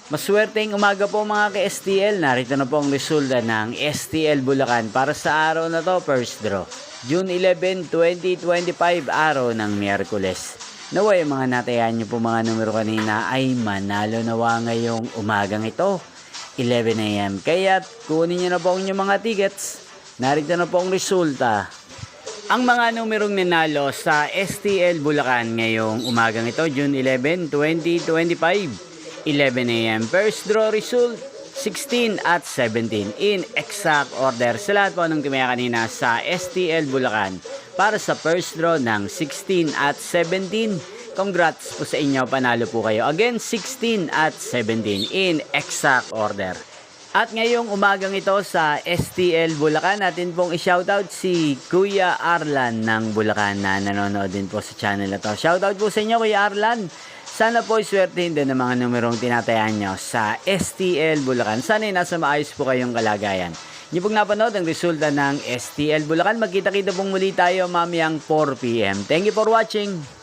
Maswerteng umaga po mga ka-STL. Narito na po ang resulta ng STL Bulacan para sa araw na to, first draw. June 11, 2025, araw ng Miyerkules. Naway mga natayan nyo po mga numero kanina ay manalo nawa ngayong umagang ito, 11 AM. Kaya kunin nyo na po ang inyong mga tickets. Narito na po ang resulta. Ang mga numerong nanalo sa STL Bulacan ngayong umagang ito, June 11, 2025. 11 AM. First draw result, 16 at 17. In exact order sa lahat po ng tumaya kanina sa STL Bulacan para sa first draw ng 16 at 17. Congrats po sa inyo, panalo po kayo. Again, 16 at 17 in exact order. At ngayong umagang ito sa STL Bulacan, natin pong i-shoutout si Kuya Arlan ng Bulacan na nanonood din po sa channel na to. Shoutout po sa inyo, Kuya Arlan. Sana po iswertehin din ng mga numerong tinatayan nyo sa STL Bulacan. Sana nasa maayos po kayong kalagayan. Hindi pong napanood ang resulta ng STL Bulacan. Magkita-kita pong muli tayo mamayang 4 PM. Thank you for watching.